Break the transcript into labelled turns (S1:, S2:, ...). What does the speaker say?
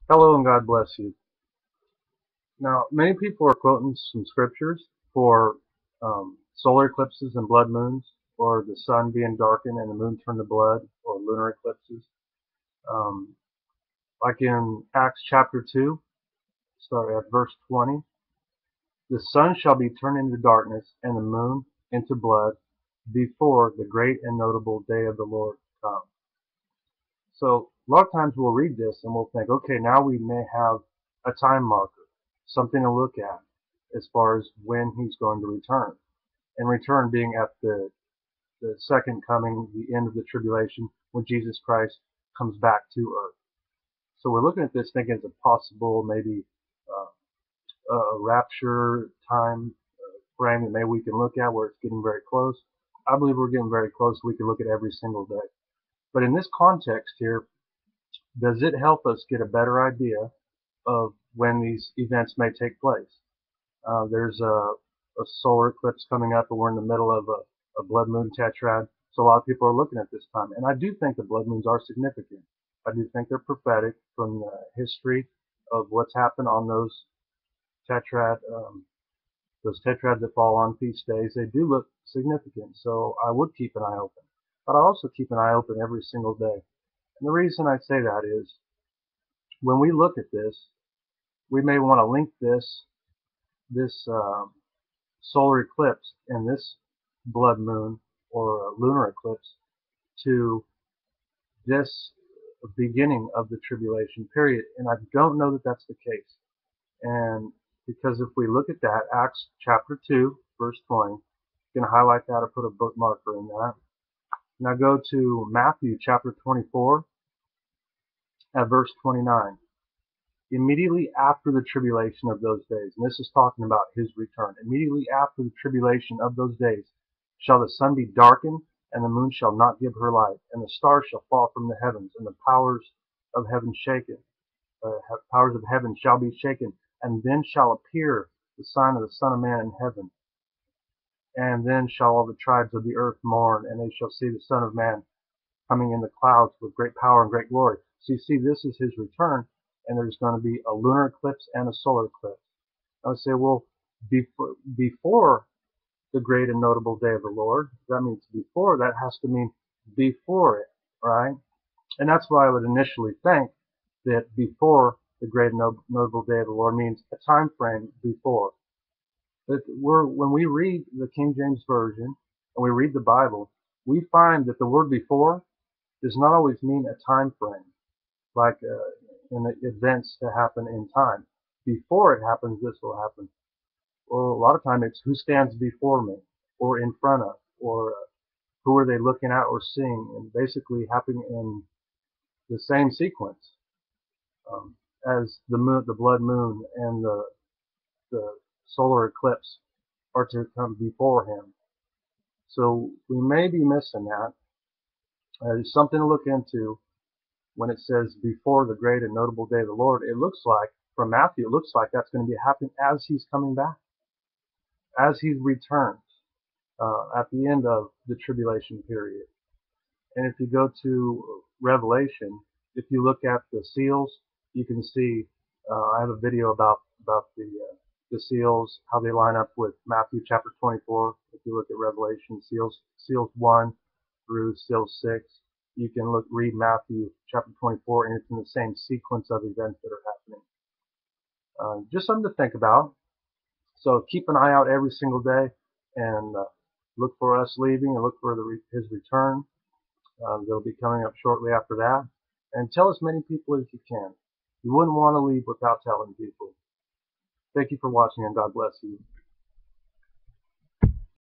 S1: Hello and God bless you. Now, many people are quoting some scriptures for solar eclipses and blood moons, or the sun being darkened and the moon turned to blood, or lunar eclipses. Um, like in Acts chapter 2, start at verse 20. The sun shall be turned into darkness and the moon into blood before the great and notable day of the Lord comes. So a lot of times we'll read this and we'll think, okay, now we may have a time marker, something to look at as far as when he's going to return. And return being at the second coming, the end of the tribulation, when Jesus Christ comes back to earth. So we're looking at this thinking it's a possible maybe a rapture time frame that maybe we can look at where it's getting very close. I believe we're getting very close. We can look at every single day. But in this context here, does it help us get a better idea of when these events may take place? There's a solar eclipse coming up, and we're in the middle of a blood moon tetrad. So a lot of people are looking at this time. And I do think the blood moons are significant. I do think they're prophetic from the history of what's happened on tetrad, those tetrads that fall on feast days. They do look significant. So I would keep an eye open. But I also keep an eye open every single day. And the reason I say that is when we look at this, we may want to link this solar eclipse and this blood moon or lunar eclipse to this beginning of the tribulation period. And I don't know that that's the case. And because if we look at that, Acts chapter 2, verse 20, you can highlight that or put a bookmarker in that. Now go to Matthew chapter 24 at verse 29. Immediately after the tribulation of those days, and this is talking about his return, immediately after the tribulation of those days shall the sun be darkened, and the moon shall not give her light, and the stars shall fall from the heavens, and the powers of heaven shaken. Powers of heaven shall be shaken, and then shall appear the sign of the Son of Man in heaven. And then shall all the tribes of the earth mourn, and they shall see the Son of Man coming in the clouds with great power and great glory. So you see, this is his return, and there's going to be a lunar eclipse and a solar eclipse. I would say, well, before the great and notable day of the Lord, that means before, that has to mean before it, right? And that's why I would initially think that before the great and notable day of the Lord means a time frame before. But when we read the King James Version and we read the Bible, we find that the word before does not always mean a time frame, like in the events to happen in time. Before it happens, this will happen. Well, a lot of time it's who stands before me, or in front of, or who are they looking at or seeing, and basically happening in the same sequence as the moon, the blood moon, and the solar eclipse are to come before him. So we may be missing that. It's something to look into when it says before the great and notable day of the Lord. It looks like, from Matthew, it looks like that's going to be happening as he's coming back, as he returns at the end of the tribulation period. And if you go to Revelation, if you look at the seals, you can see. I have a video about the seals, how they line up with Matthew chapter 24. If you look at Revelation, seals 1 through seal 6, you can read Matthew chapter 24, and it's in the same sequence of events that are happening. Just something to think about. So keep an eye out every single day, and look for us leaving, and look for his return. They'll be coming up shortly after that. And tell as many people as you can. You wouldn't want to leave without telling people. Thank you for watching, and God bless you.